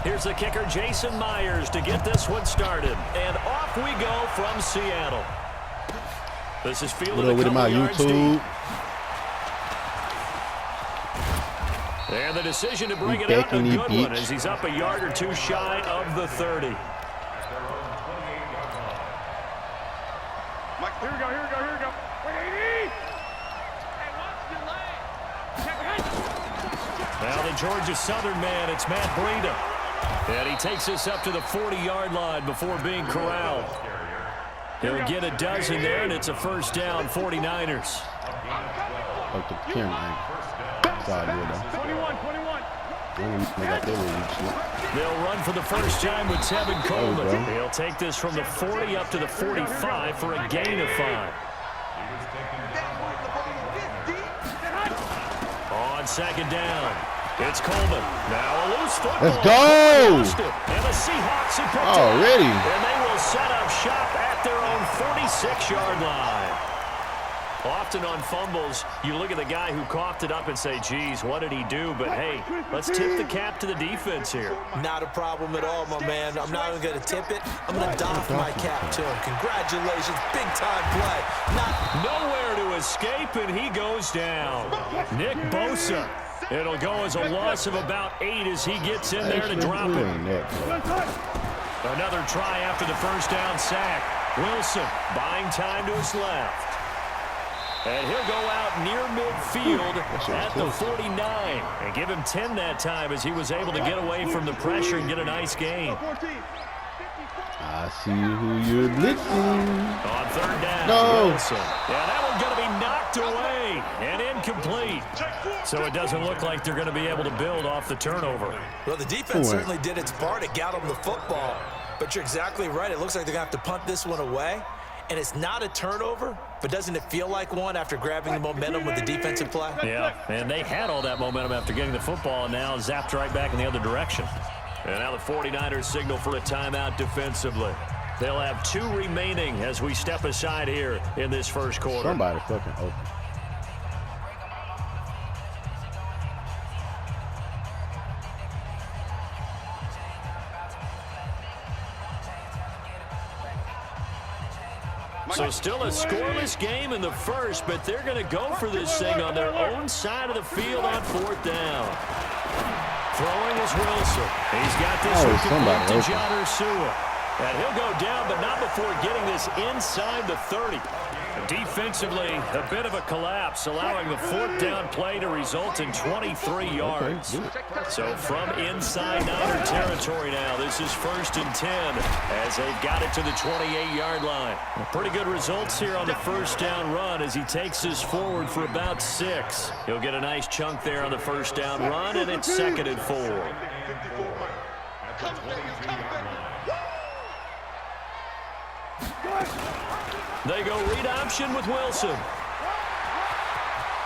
Here's the kicker, Jason Myers, to get this one started. And off we go from Seattle. This is fielded a couple my yards YouTube. deep. And the decision to bring it out, a good one, as he's up a yard or two shy of the 30. Here we go, here we go, here we go. 180! Now the Georgia Southern man, it's Matt Breida. And he takes us up to the 40-yard line before being corralled. He'll get a dozen there, and it's a first down, 49ers. Up the camera. Sorry, 21. They'll run for the first time with Tevin Coleman. He'll take this from the 40 up to the 45 for a gain of 5. On second down, it's Coleman. Now a loose football. Let's go! And the Seahawks have picked it already. up, and they will set up shop at their own 46-yard line. Often on fumbles, you look at the guy who coughed it up and say, geez, what did he do? But, hey, let's tip the cap to the defense here. Not a problem at all, my man. I'm not even going to tip it. I'm going to doff my cap to him. Congratulations. Big-time play. Nowhere to escape, and he goes down. Nick Bosa. It'll go as a loss of about 8 as he gets in there to drop it. Another try after the first down sack. Wilson buying time to his left. And he'll go out near midfield at the 49 and give him 10 that time as he was able to get away from the pressure and get a nice gain. I see who you're blitzing. On third down, no. Wilson. And that one's going to be knocked away and incomplete. So it doesn't look like they're going to be able to build off the turnover. Well, the defense certainly did its part to get them the football. But you're exactly right. It looks like they're going to have to punt this one away. And it's not a turnover, but doesn't it feel like one after grabbing the momentum with the defensive play? Yeah, and they had all that momentum after getting the football and now zapped right back in the other direction. And now the 49ers signal for a timeout defensively. They'll have 2 remaining as we step aside here in this first quarter. Somebody fucking open. So still a scoreless game in the first, but they're going to go for this thing on their own side of the field on 4th down. Throwing is Wilson. He's got this one complete to John Ursua. And he'll go down, but not before getting this inside the 30. Defensively, a bit of a collapse, allowing the 4th down play to result in 23 yards. So from inside Niner territory now, this is 1st and 10 as they've got it to the 28-yard line. Pretty good results here on the first down run as he takes this forward for about 6. He'll get a nice chunk there on the first down run, and it's 2nd and 4. They go read option with Wilson.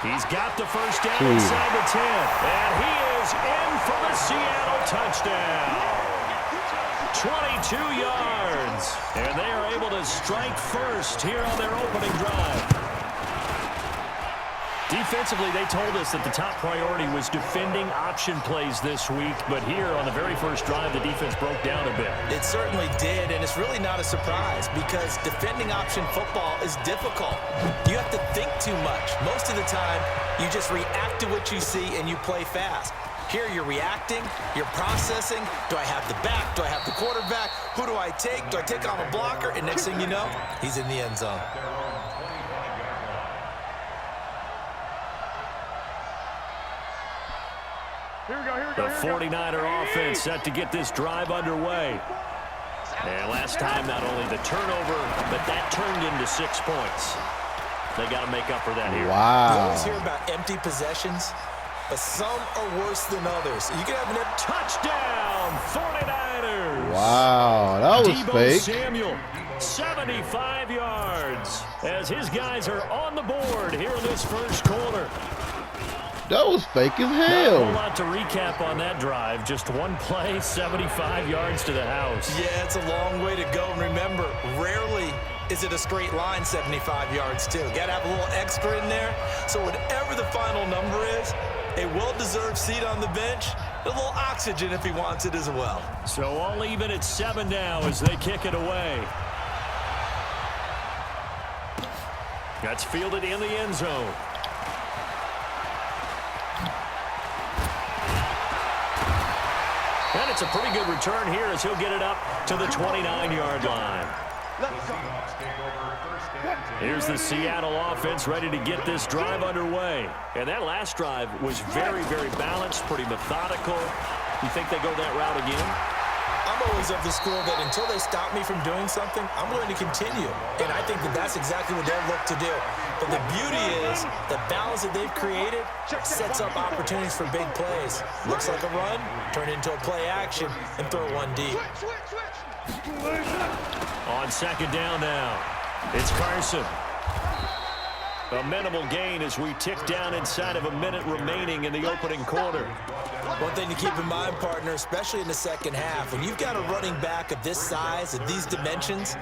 He's got the first down inside the 10. And he is in for the Seattle touchdown. 22 yards. And they are able to strike first here on their opening drive. Defensively, they told us that the top priority was defending option plays this week, but here on the very first drive, the defense broke down a bit. It certainly did, and it's really not a surprise because defending option football is difficult. You have to think too much. Most of the time, you just react to what you see and you play fast. Here you're reacting, you're processing. Do I have the back? Do I have the quarterback? Who do I take? Do I take on a blocker? And next thing you know, he's in the end zone. The 49er offense set to get this drive underway. And last time, not only the turnover, but that turned into 6 points. They got to make up for that here. Wow. You always hear about empty possessions, but some are worse than others. You can have an touchdown, 49ers. Wow, that was Deebo fake. Samuel, 75 yards, as his guys are on the board here in this first quarter. That was fake as hell. Not a whole lot to recap on that drive. Just one play, 75 yards to the house. Yeah, it's a long way to go. And remember, rarely is it a straight line 75 yards, too. Got to have a little extra in there. So whatever the final number is, a well-deserved seat on the bench, A little oxygen if he wants it as well. So all even at 7 now as they kick it away. That's fielded in the end zone. And it's a pretty good return here as he'll get it up to the 29-yard line. Here's the Seattle offense ready to get this drive underway. And that last drive was very, very balanced, pretty methodical. You think they go that route again? I'm always of the school that until they stop me from doing something, I'm going to continue. And I think that that's exactly what they'll look to do. But the beauty is the balance that they've created sets up opportunities for big plays. Looks like a run, turn it into a play action, and throw one deep. On second down now, it's Carson. A minimal gain as we tick down inside of a minute remaining in the opening quarter. One thing to keep in mind, partner, especially in the second half, when you've got a running back of this size, of these dimensions,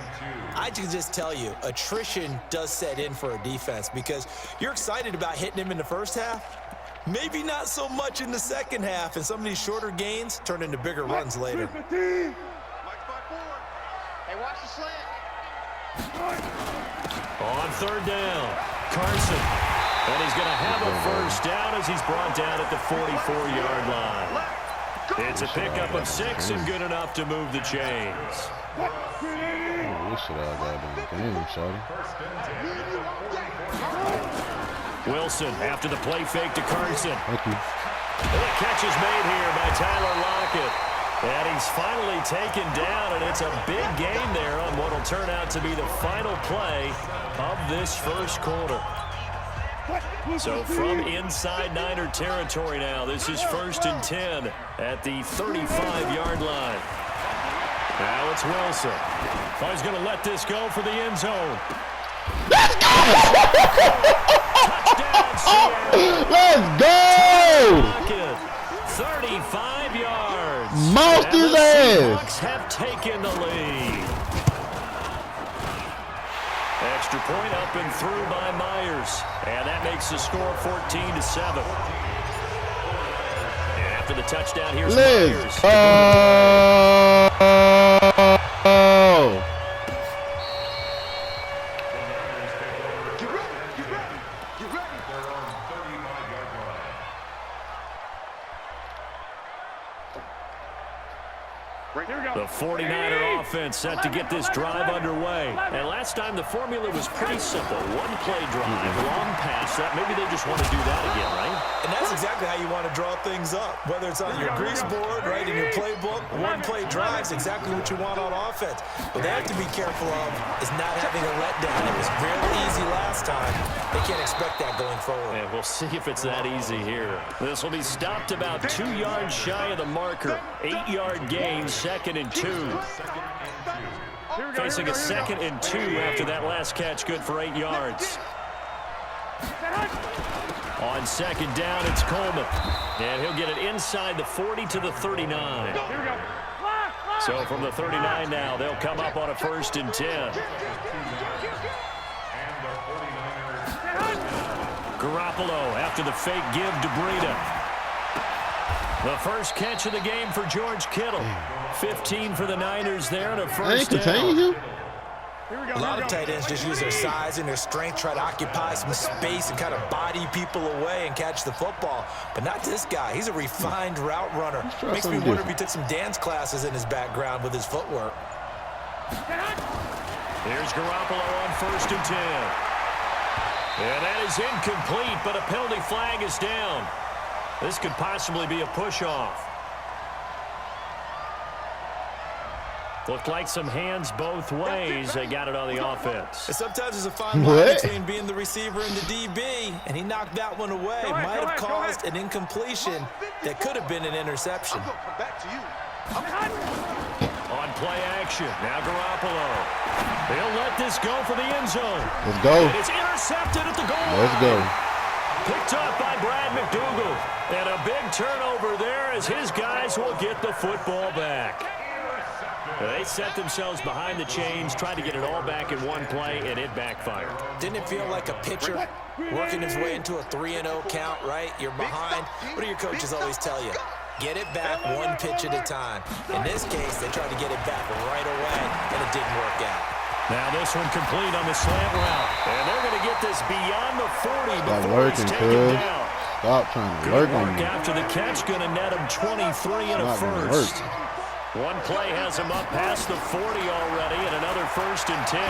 I can just tell you, attrition does set in for a defense because you're excited about hitting him in the first half. Maybe not so much in the second half, and some of these shorter gains turn into bigger runs later. Hey, watch the slant. On third down, Carson. And he's going to have a first down as he's brought down at the 44-yard line. It's a pickup of 6 and good enough to move the chains. Wilson after the play fake to Carson. And the catch is made here by Tyler Lockett. And he's finally taken down, and it's a big gain there on what will turn out to be the final play of this first quarter. So from inside Niner territory now, this is 1st and 10 at the 35-yard line. Now it's Wilson. Oh, he's going to let this go for the end zone. Let's go! Touchdown, Seattle. Let's go! 35 yards. Moused his ass. Seahawks have taken the lead. Extra point up and through by Myers. And that makes the score 14-7. And after the touchdown, here's Myers. The 49er offense set to get this drive underway. And last time the formula was pretty simple. One play drive, long pass. Maybe they just want to do that again, right? And that's exactly how you want to draw things up. Whether it's on your grease board, right, in your playbook, one play drives exactly what you want on offense. What they have to be careful of is not having a letdown. It was really easy last time. They can't expect that going forward. And we'll see if it's that easy here. This will be stopped about 2 yards shy of the marker. 8-yard gain, 2nd and 2. Facing a 2nd and 2 after that last catch, good for 8 yards. On second down, it's Coleman. And he'll get it inside the 40 to the 39. So from the 39 now, they'll come up on a 1st and 10. Garoppolo after the fake give to Breida. The first catch of the game for George Kittle. 15 for the Niners there and a first down. A lot of tight ends just use their size and their strength, try to occupy some space and kind of body people away and catch the football. But not this guy. He's a refined route runner. Makes me wonder if he took some dance classes in his background with his footwork. Here's Garoppolo on 1st and 10. And that is incomplete, but a penalty flag is down. This could possibly be a push-off. Looked like some hands both ways. They got it on the offense. And sometimes there's a fine line between being the receiver and the DB, and he knocked that one away. Might have caused an incompletion that could have been an interception. On play action, now Garoppolo. They'll let this go for the end zone. Let's go. And it's intercepted at the goal line. Let's go. Picked up by Brad McDougal. And a big turnover there as his guys will get the football back. They set themselves behind the chains, tried to get it all back in one play, and it backfired. Didn't it feel like a pitcher working his way into a 3-0 count, right? You're behind. What do your coaches always tell you? Get it back one pitch at a time. In this case, they tried to get it back right away, and it didn't work out. Now this one complete on the slant route. And they're going to get this beyond the 40 before he's taken down. Stop trying to Good work on work me. after the catch. Going to net him 23 and a first. One play has him up past the 40 already, and another 1st and 10.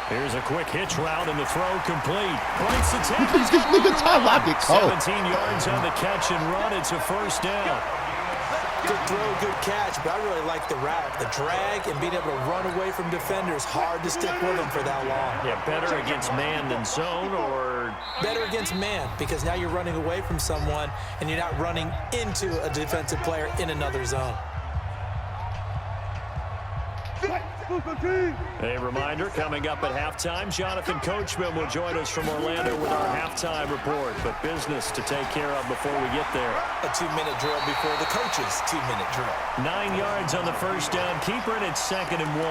Here's a quick hitch route, and the throw complete. Breaks the tackle. 17 yards on the catch and run. It's a 1st down. Good throw, good catch, but I really like the route. The drag and being able to run away from defenders, hard to stick with them for that long. Yeah, better against man than zone, or? Better against man, because now you're running away from someone and you're not running into a defensive player in another zone. A reminder, coming up at halftime, Jonathan Coachman will join us from Orlando with our halftime report. But business to take care of before we get there. A 2-minute drill before the coach's 2-minute drill. 9 yards on the 1st down keeper, and it's 2nd and 1.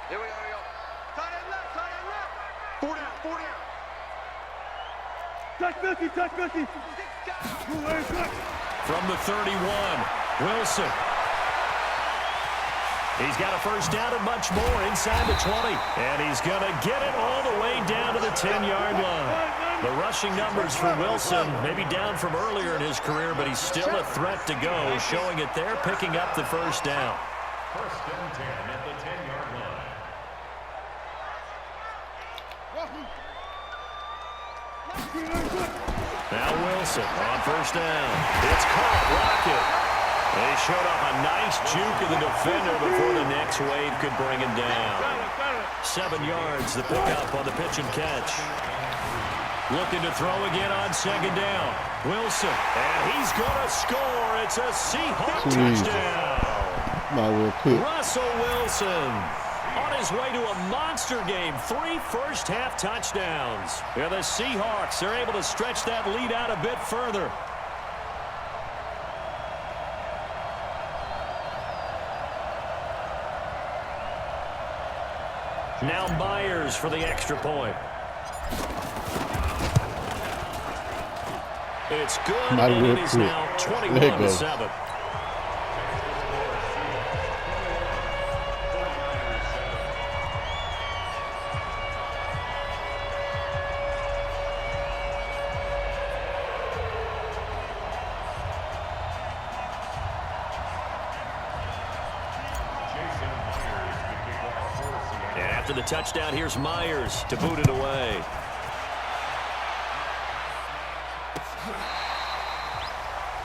Here we go. Tight end left, tight end left. 4 down, 4 down. Touch 50, touch 50. From the 31, Wilson. He's got a 1st down and much more inside the 20. And he's going to get it all the way down to the 10-yard line. The rushing numbers for Wilson, maybe down from earlier in his career, but he's still a threat to go, showing it there, picking up the 1st down. 1st and 10 at the 10-yard line. Now Wilson on 1st down. It's caught, Rocket. They showed off a nice juke of the defender before the next wave could bring him down. 7 yards, the pickup on the pitch and catch. Looking to throw again on 2nd down. Wilson, and he's going to score. It's a Seahawk touchdown. Russell Wilson on his way to a monster game. 3 first-half touchdowns. Yeah, the Seahawks are able to stretch that lead out a bit further. Now Myers for the extra point. It's good, and it is now 21-7. After the touchdown, here's Myers to boot it away.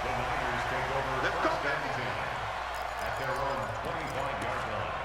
The Niners take over 1st and 10 at their own 25-yard line.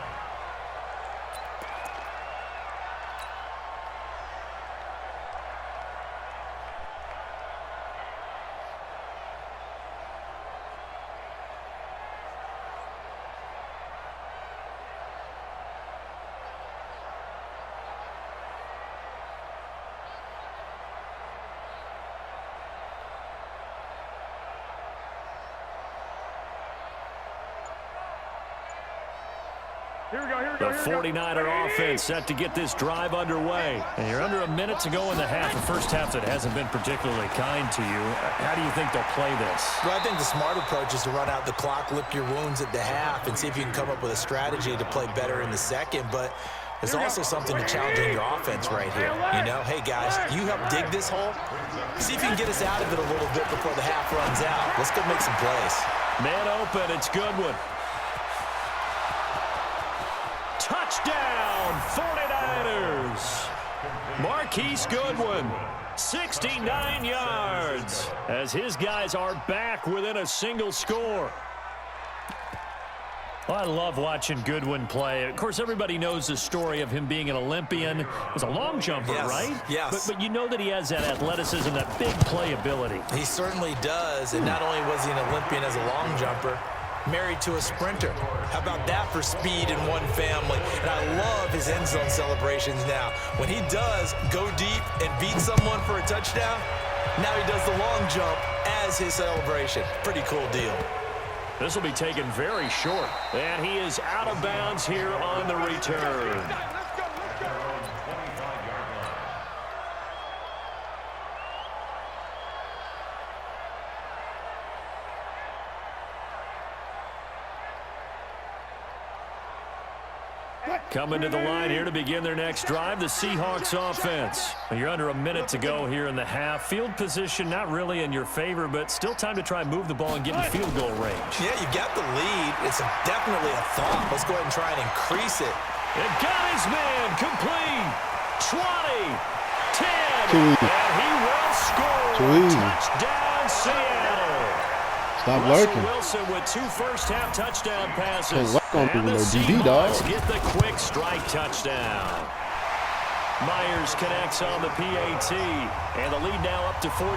The 49er offense set to get this drive underway. And you're under a minute to go in the half. The first half that hasn't been particularly kind to you. How do you think they'll play this? Well, I think the smart approach is to run out the clock, lick your wounds at the half, and see if you can come up with a strategy to play better in the second. But there's also something to challenging your offense right here. You know, hey, guys, you help dig this hole. See if you can get us out of it a little bit before the half runs out. Let's go make some plays. Man open, it's Goodwin. Touchdown, 49ers. Marquise Goodwin, 69 yards, as his guys are back within a single score. Well, I love watching Goodwin play. Of course, everybody knows the story of him being an Olympian. He was a long jumper, right? Yes. But you know that he has that athleticism, that big playability. He certainly does. And not only was he an Olympian as a long jumper, married to a sprinter. How about that for speed in one family? And I love his end zone celebrations now. When he does go deep and beat someone for a touchdown, now he does the long jump as his celebration. Pretty cool deal. This will be taken very short. And he is out of bounds here on the return. Coming to the line here to begin their next drive, the Seahawks offense. You're under a minute to go here in the half. Field position not really in your favor, but still time to try and move the ball and get in field goal range. Yeah, you got the lead. It's definitely a thought. Let's go ahead and try and increase it. It got his man complete. 20, 10, and he will score. Touchdown, Seattle. Stop Russell lurking. Wilson with 2 first-half touchdown passes. Can't And the no DB, dog. Seahawks get the quick strike touchdown. Myers connects on the PAT, and the lead now up to 14.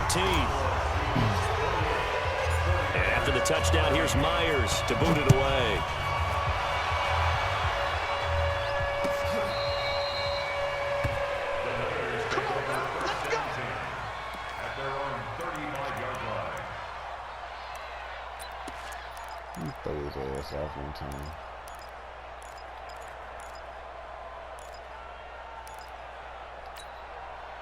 And after the touchdown, here's Myers to boot it away. Throw his ass off one time.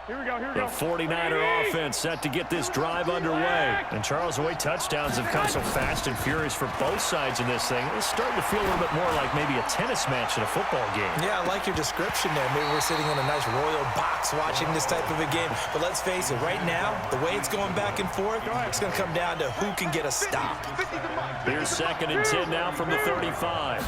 Here we go, here we The go. 49er offense set to get this drive underway. And Charles, the way touchdowns have come so fast and furious for both sides in this thing, it's starting to feel a little bit more like maybe a tennis match in a football game. Yeah, I like your description there. Maybe we're sitting in a nice royal box watching this type of a game. But let's face it, right now, the way it's going back and forth, it's going to come down to who can get a stop. Here's 2nd and 10 now from the 35.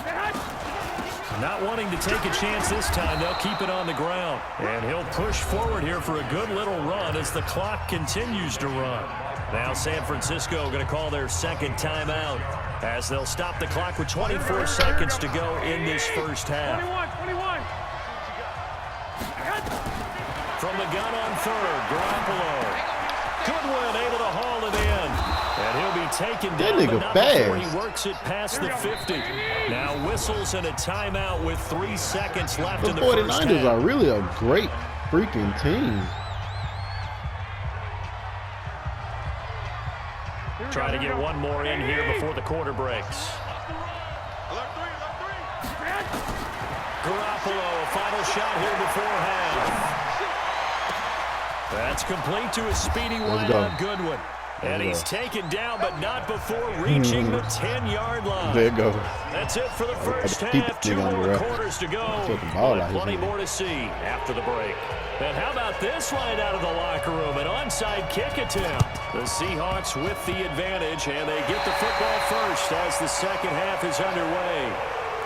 Not wanting to take a chance this time, they'll keep it on the ground. And he'll push forward here for a good little run as the clock continues to run. Now San Francisco going to call their 2nd timeout as they'll stop the clock with 24 seconds to go in this first half. 21. From the gun on 3rd, Garoppolo. Goodwin able to haul it in. And he'll be taken down, but not before he works it past the 50. Now whistles and a timeout with 3 seconds left in the first half. The 49ers are really a great freaking team. Try to get one more in here before the quarter breaks. Garoppolo, a final shot here before half. That's complete to a speedy wide on Goodwin. And he's taken down, but not before reaching the 10-yard line. There you go. That's it for the first half. 2 more quarters to go. And plenty more to see after the break. And how about this line out of the locker room? An onside kick attempt. The Seahawks with the advantage, and they get the football first as the second half is underway.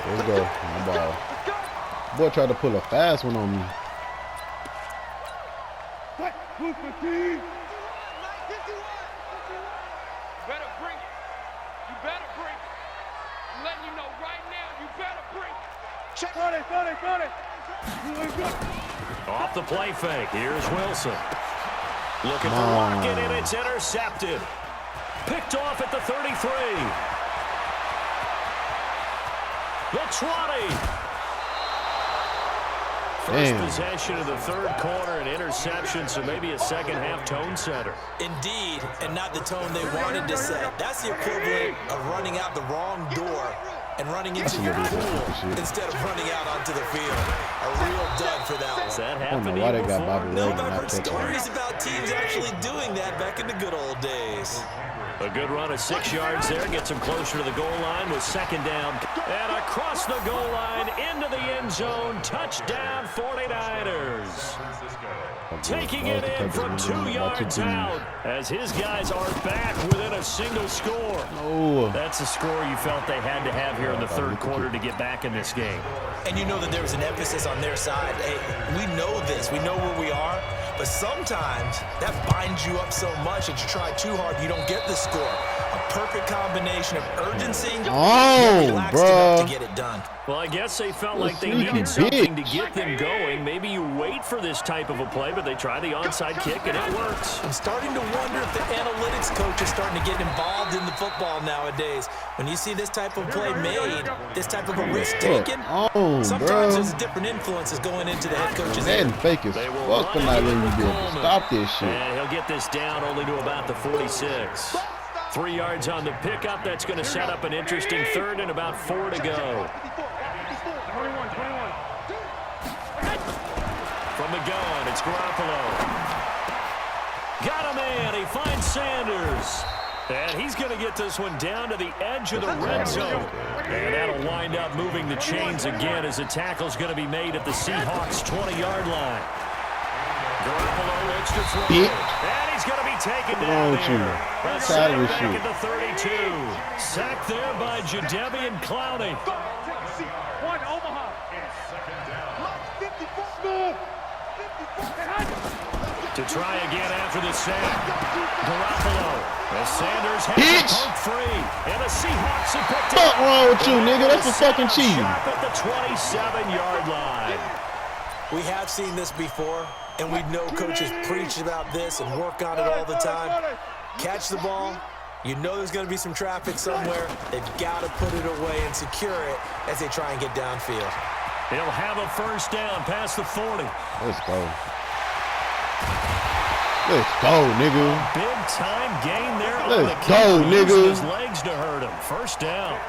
There you go. My ball. Boy tried to pull a fast one on me. Got it. Off the play fake. Here's Wilson. Looking for Lockett, and it's intercepted. Picked off at the 33. The 20. First possession of the 3rd quarter, an interception, so maybe a second half tone setter. Indeed, and not the tone they wanted to set. That's the equivalent of running out the wrong door and running into your pool instead of running out onto the field. A real dud for that one. Has that I don't happened know why they got before? Bobby No, Ray but I've not heard touching. stories about teams actually doing that back in the good old days. A good run of 6 yards there. Gets him closer to the goal line with 2nd down. And across the goal line into the end zone. Touchdown 49ers. Taking it in from 2 yards out as his guys are back within a single score. Oh. That's a score you felt they had to have here in the 3rd quarter to get back in this game. And you know that there was an emphasis on their side. Hey, we know this. We know where we are. But sometimes that binds you up so much that you try too hard, you don't get the score. A perfect combination of urgency and relaxed enough to get it done. Well, I guess they felt like they needed something to get them going. Maybe you wait for this type of a play, but they try the onside kick, and it works. I'm starting to wonder if the analytics coach is starting to get involved in the football nowadays. When you see this type of play made, this type of a risk taken, sometimes there's different influences going into the head coach's head. Madden fake as fuck for not letting you be able to stop this shit. And he'll get this down only to about the 46. 3 yards on the pickup. That's going to set up an interesting third and about 4 to go. 21. From the gun, it's Garoppolo. Got a man. He finds Sanders. And he's going to get this one down to the edge of the red zone. And that'll wind up moving the chains again as the tackle's going to be made at the Seahawks' 20-yard line. Garoppolo looks to throw. And he's going to be taken down there. A sack back at the 32. Sacked there by Jadeveon Clowney. One, Omaha. To try again after the sack. Garoppolo. As Sanders has it poked free. And the Seahawks have picked it up. What's wrong with you, nigga? That's a fucking cheating. At the 27-yard line. We have seen this before, and we know coaches preach about this and work on it all the time. Catch the ball. You know there's going to be some traffic somewhere. They've got to put it away and secure it as they try and get downfield. He'll have a first down past the 40. Let's go. Let's go, nigga. Big time gain there. Let's go, nigga. His legs to hurt him. First down.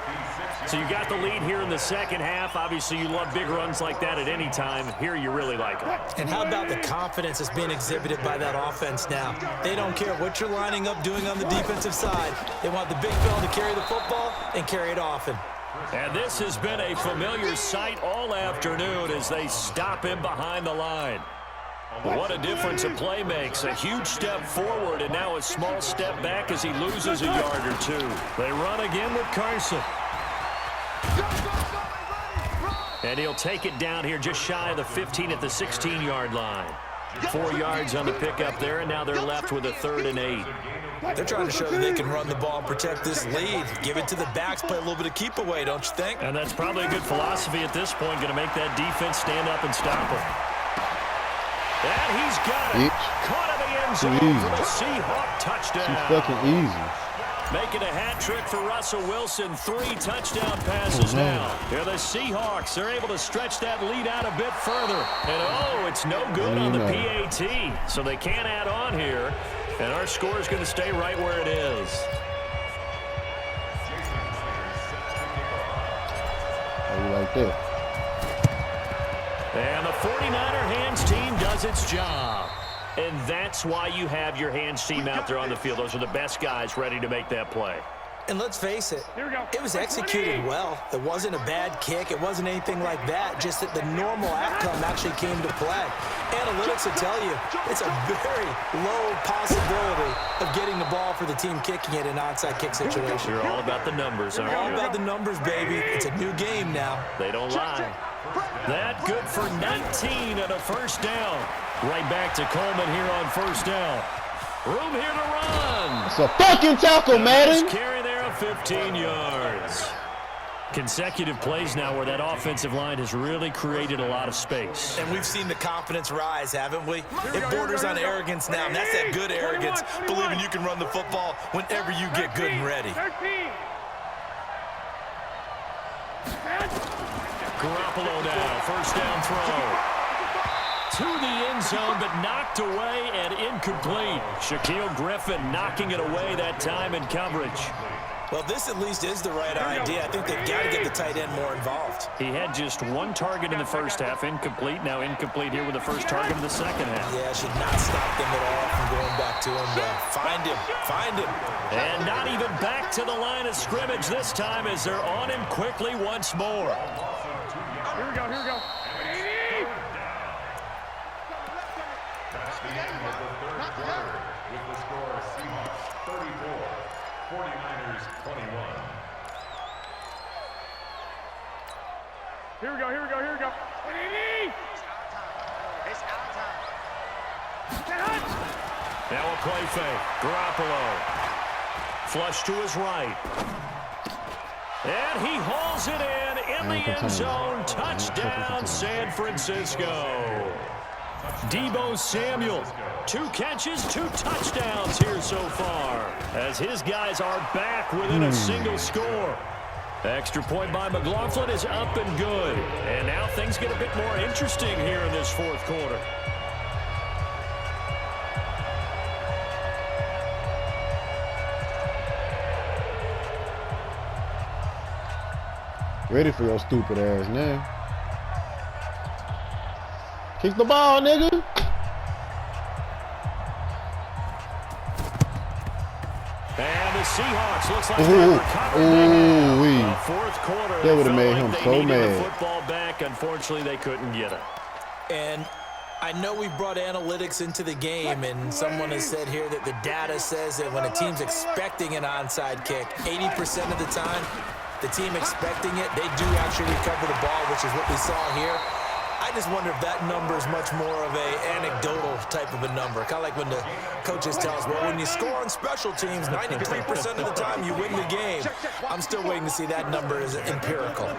So you got the lead here in the second half. Obviously, you love big runs like that at any time. Here, you really like them. And how about the confidence that's being exhibited by that offense now? They don't care what you're lining up doing on the defensive side. They want the big fella to carry the football and carry it often. And this has been a familiar sight all afternoon as they stop him behind the line. What a difference a play makes. A huge step forward and now a small step back as he loses a yard or two. They run again with Carson. And he'll take it down here just shy of the 15 at the 16-yard line. 4 yards on the pickup there, and now they're left with a 3rd and 8. They're trying to show that they can run the ball and protect this lead. Give it to the backs, play a little bit of keep away, don't you think? And that's probably a good philosophy at this point, going to make that defense stand up and stop him. And he's got it. Caught in the end zone for the Seahawk touchdown. Too fucking easy. Making a hat trick for Russell Wilson. 3 touchdown passes now. Here the Seahawks are able to stretch that lead out a bit further. And it's no good on the PAT. So they can't add on here. And our score is going to stay right where it is. How you like that? And the 49er hands team does its job. And that's why you have your hands team out there on the field. Those are the best guys ready to make that play. And let's face it, it was executed well. It wasn't a bad kick. It wasn't anything like that. Just that the normal outcome actually came to play. Analytics will tell you it's a very low possibility of getting the ball for the team kicking it in an onside kick situation. You're all about the numbers, aren't you? All about the numbers, baby. It's a new game now. They don't lie. That good for 19 and a first down. Right back to Coleman here on first down. Room here to run. It's a fucking tackle, Madden. Carry there of 15 yards. Consecutive plays now where that offensive line has really created a lot of space. And we've seen the confidence rise, haven't we? It borders on arrogance now, and that's that good arrogance, believing you can run the football whenever you get good and ready. Garoppolo now, first down throw. To the end zone, but knocked away and incomplete. Shaquille Griffin knocking it away that time in coverage. Well, this at least is the right idea. I think they've got to get the tight end more involved. He had just 1 target in the first half, incomplete. Now incomplete here with the first target in the second half. Yeah, should not stop them at all from going back to him. Find him. And not even back to the line of scrimmage this time as they're on him quickly once more. Here we go. That's the end of the third quarter with the score Seahawks 34, 49ers 21. Here we go. It's our time. Now a play fake. Garoppolo. Flush to his right. And he hauls it in the end zone. Touchdown, San Francisco. Deebo Samuel, 2 catches, 2 touchdowns here so far, as his guys are back within a single score. Extra point by McLaughlin is up and good. And now things get a bit more interesting here in this fourth quarter. Ready for your stupid ass now. Kick the ball, nigga. And the Seahawks looks like they're recovering. The fourth quarter, that would have made him so mad. The football back. Unfortunately, they couldn't get it. And I know we brought analytics into the game, and someone has said here that the data says that when a team's expecting an onside kick, 80% of the time, the team expecting it, they do actually recover the ball, which is what we saw here. I just wonder if that number is much more of a anecdotal type of a number. Kind of like when the coaches tell us, well, when you score on special teams, 93% of the time you win the game. I'm still waiting to see that number is empirical.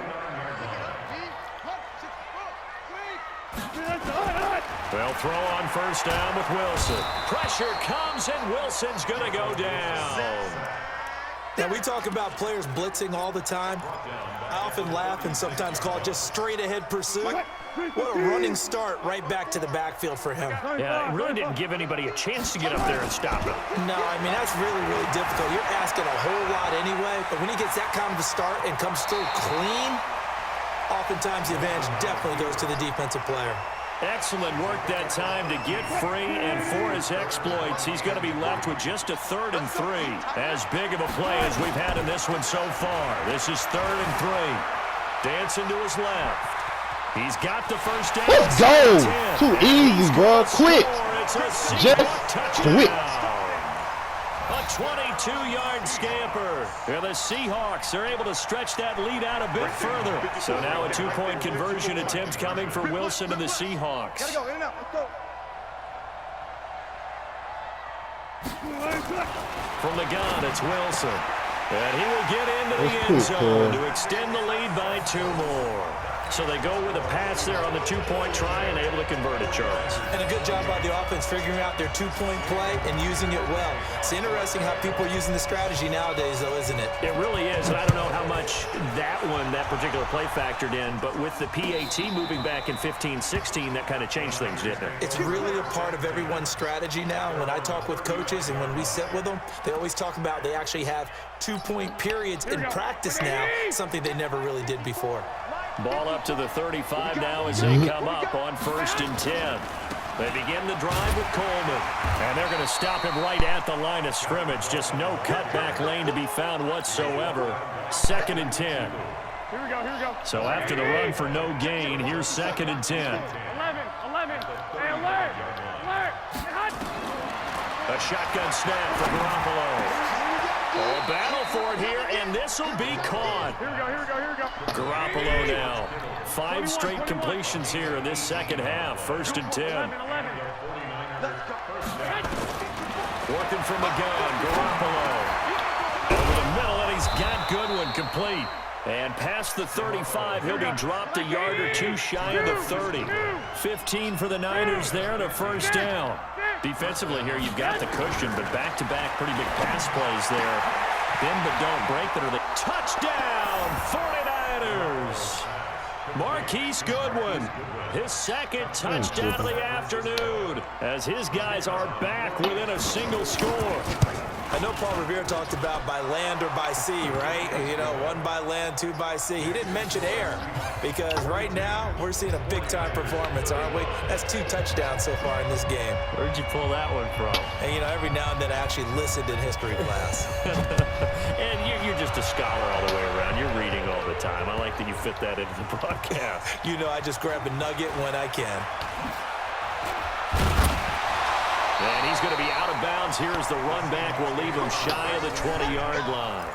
They'll throw on first down with Wilson. Pressure comes, and Wilson's going to go down. Now, we talk about players blitzing all the time. I often laugh and sometimes call it just straight-ahead pursuit. What a running start right back to the backfield for him. Yeah, it really didn't give anybody a chance to get up there and stop him. No, I mean, that's really, really difficult. You're asking a whole lot anyway, but when he gets that kind of a start and comes through clean, oftentimes the advantage definitely goes to the defensive player. Excellent work that time to get free, and for his exploits, he's going to be left with just a 3rd and 3. As big of a play as we've had in this one so far. This is 3rd and 3. Dancing to his left. He's got the first down. Let's go. Too easy, bro. Quick. Just quick. A 22-yard scamper. And the Seahawks are able to stretch that lead out a bit further. So now a 2-point conversion attempt coming for Wilson and the Seahawks. Gotta go, in and out, let's go. From the gun, it's Wilson. And he will get into the end zone to extend the lead by 2 more. So they go with a pass there on the 2-point try and able to convert it, Charles. And a good job by the offense figuring out their 2-point play and using it well. It's interesting how people are using the strategy nowadays, though, isn't it? It really is, and I don't know how much that particular play factored in, but with the PAT moving back in 15-16, that kind of changed things, didn't it? It's really a part of everyone's strategy now. When I talk with coaches and when we sit with them, they always talk about they actually have 2-point periods in practice now, something they never really did before. Ball up to the 35 now as they come up on 1st and 10. They begin the drive with Coleman. And they're going to stop him right at the line of scrimmage. Just no cutback lane to be found whatsoever. 2nd and 10. Here we go, here we go. So after the run for no gain, here's 2nd and 10. 11. Hey, alert. A shotgun snap for Garoppolo. Oh, battle for it here, and this will be caught. Here we go. Garoppolo now. 5 straight completions here in this second half. 1st and 10. 11. Working from the gun, Garoppolo. Over the middle, and he's got Goodwin complete. And past the 35, he'll be dropped a yard or 2 shy of the 30. 15 for the Niners there and a 1st down. Defensively here, you've got the cushion, but back-to-back pretty big pass plays there. Bend but don't break that are the touchdown 49ers. Marquise Goodwin, his 2nd touchdown of the afternoon, as his guys are back within a single score. I know Paul Revere talked about by land or by sea, right? You know, 1 by land, 2 by sea. He didn't mention air because right now we're seeing a big-time performance, aren't we? That's 2 touchdowns so far in this game. Where'd you pull that one from? And, you know, every now and then I actually listened in history class. And you're just a scholar all the way around. You're reading all the time. I like that you fit that into the broadcast. You know, I just grab a nugget when I can. And he's going to be out of bounds. Here's the run back. We'll leave him shy of the 20-yard line.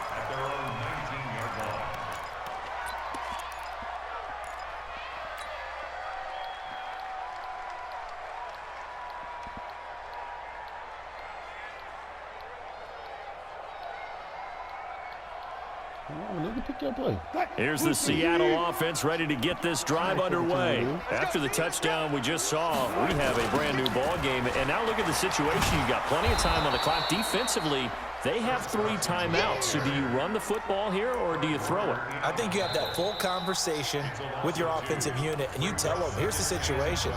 Pick your play. Here's the Seattle offense ready to get this drive underway. After the touchdown we just saw, we have a brand new ball game. And now look at the situation. You've got plenty of time on the clock. Defensively, They have 3 timeouts. So do you run the football here or do you throw it? I think you have that full conversation with your offensive unit, and you tell them, here's the situation.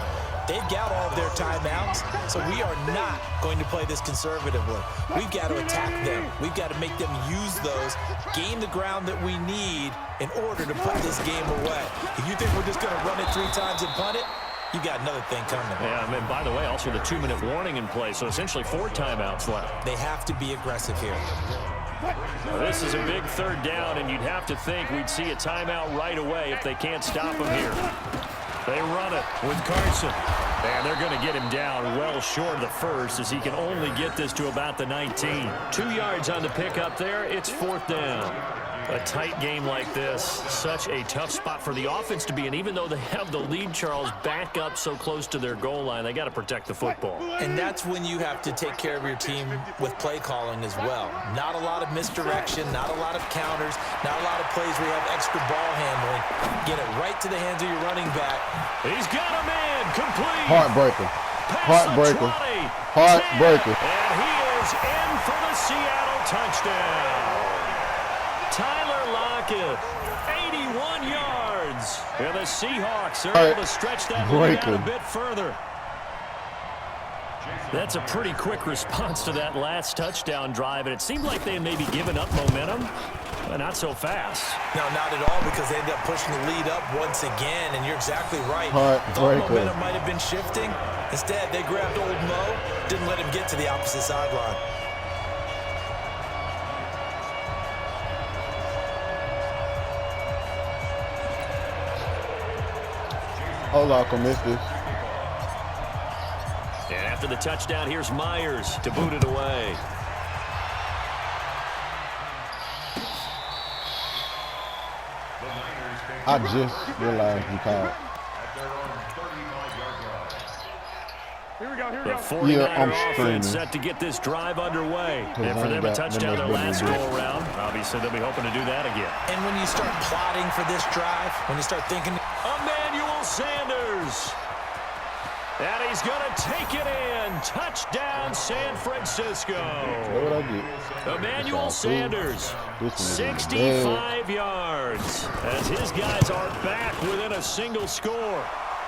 They've got all of their timeouts, so we are not going to play this conservatively. We've got to attack them. We've got to make them use those, gain the ground that we need in order to put this game away. If you think we're just going to run it 3 times and punt it, you got another thing coming. Yeah, I mean, by the way, also the 2-minute warning in play, so essentially 4 timeouts left. They have to be aggressive here. This is a big 3rd down, and you'd have to think we'd see a timeout right away if they can't stop him here. They run it with Carson. And they're going to get him down well short of the first as he can only get this to about the 19. 2 yards on the pickup there. It's 4th down. A tight game like this, such a tough spot for the offense to be in. Even though they have the lead, Charles, back up so close to their goal line, they got to protect the football. And that's when you have to take care of your team with play calling as well. Not a lot of misdirection, not a lot of counters, not a lot of plays where you have extra ball handling. Get it right to the hands of your running back. He's got a man complete. Heartbreaker. Heartbreaker. Heartbreaker. And he is in for the Seattle touchdown. Tyler Lockett, 81 yards. And the Seahawks are able to stretch that lead out a bit further. That's a pretty quick response to that last touchdown drive, and it seemed like they had maybe given up momentum, but not so fast. No, not at all, because they ended up pushing the lead up once again, and you're exactly right. Thought momentum might have been shifting. Instead, they grabbed old Mo, didn't let him get to the opposite sideline. Olako missed this. And after the touchdown, here's Myers to boot it away. I just realized he called. Here we go, here we The go. 49er screaming. offense set to get this drive underway. And for them a touchdown their last go-around, obviously they'll be hoping to do that again. And when you start plotting for this drive, when you start thinking, Emmanuel Sanders. And he's going to take it in. Touchdown, San Francisco. What I get? Emmanuel Sanders, This one is 65 yards. As his guys are back within a single score.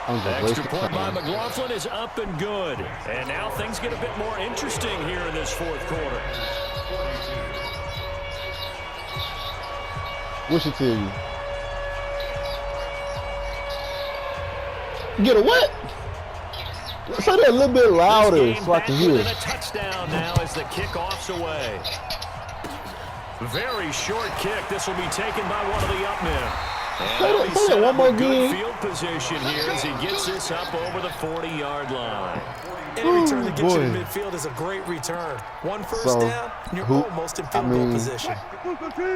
Extra point by McLaughlin is up and good. And now things get a bit more interesting here in this 4th quarter. What should tell you? Get a what? Say that a little bit louder so I can hear. A touchdown now as the kickoff's away. Very short kick. This will be taken by one of the up men. And say that one more good again. field position here as he gets this up over the 40-yard line. any return that gets you to midfield is a great return. One first down, and you're almost in field goal position.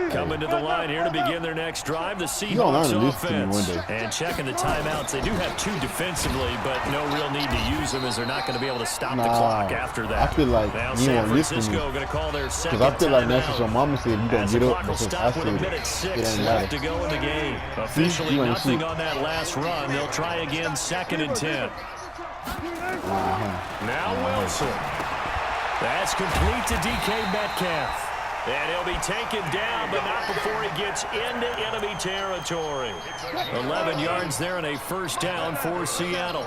Coming to the line here to begin their next drive, the Seahawks offense. And checking the timeouts. They do have two defensively, but no real need to use them as they're not going to be able to stop the clock after that. I feel like now you San won't listen to me. Francisco going to call their second Because I feel like that's timeout. what your mama said. You don't As the get up clock will because I stop with a said minute it 6 ain't left matter. to go in the game. Officially You ain't nothing shoot. on that last run. They'll try again 2nd and 10. Now Wilson. That's complete to DK Metcalf. And he'll be taken down, but not before he gets into enemy territory. 11 yards there and a first down for Seattle.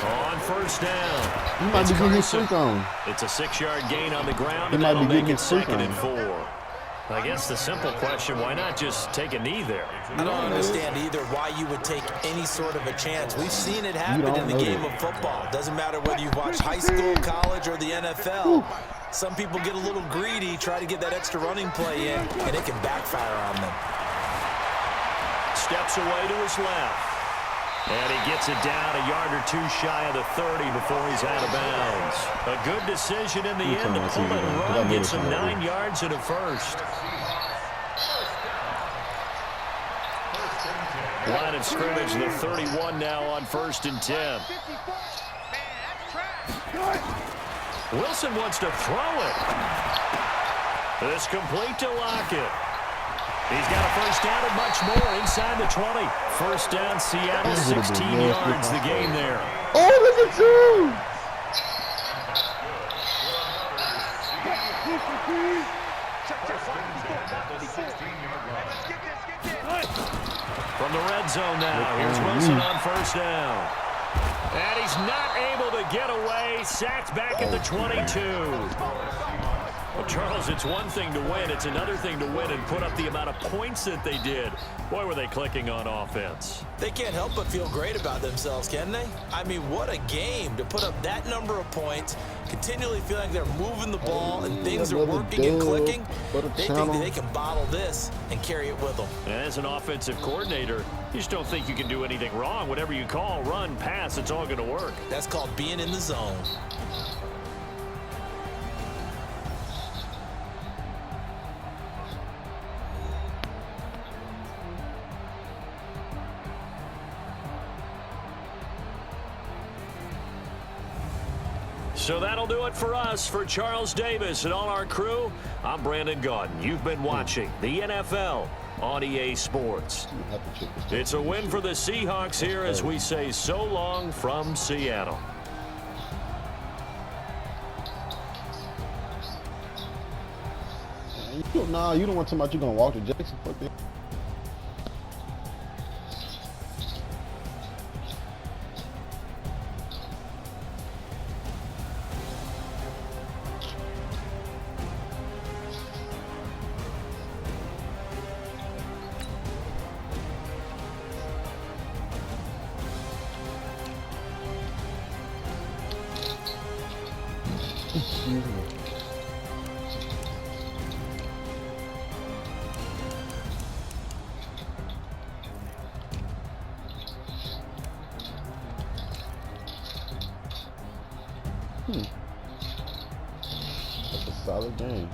On first down. You might it's be getting his Carson. freak on. It's a 6-yard gain on the ground, He and might that'll be make getting it his freak 2nd on. and 4. I guess the simple question, why not just take a knee there? I don't understand either why you would take any sort of a chance. We've seen it happen in the game of football. Doesn't matter whether you've watched high school, college, or the NFL. Some people get a little greedy, try to get that extra running play in, and it can backfire on them. Steps away to his left. And he gets it down a yard or two shy of the 30 before he's out of bounds. A good decision in the end to pull and run, gets him 9 yards and a first. Line of scrimmage, the 31 now on 1st and 10. Wilson wants to throw it. This complete to Lockett. He's got a first down and much more inside the 20. First down, Seattle, 16 yards the game there. Oh, look at you! From the red zone now, here's Wilson on first down. And he's not able to get away. Sacked back at the 22. Well, Charles, it's one thing to win. It's another thing to win and put up the amount of points that they did. Boy, were they clicking on offense. They can't help but feel great about themselves, can they? I mean, what a game to put up that number of points, continually feel like they're moving the ball and things are working and clicking. They think that they can bottle this and carry it with them. And as an offensive coordinator, you just don't think you can do anything wrong. Whatever you call, run, pass, it's all going to work. That's called being in the zone. So that'll do it for us. For Charles Davis and all our crew, I'm Brandon Gaudin. You've been watching the NFL on EA Sports. It's a win for the Seahawks here as we say so long from Seattle. Nah, you don't want to talk about you're going to walk to Jackson. Fuck it. That's a solid game.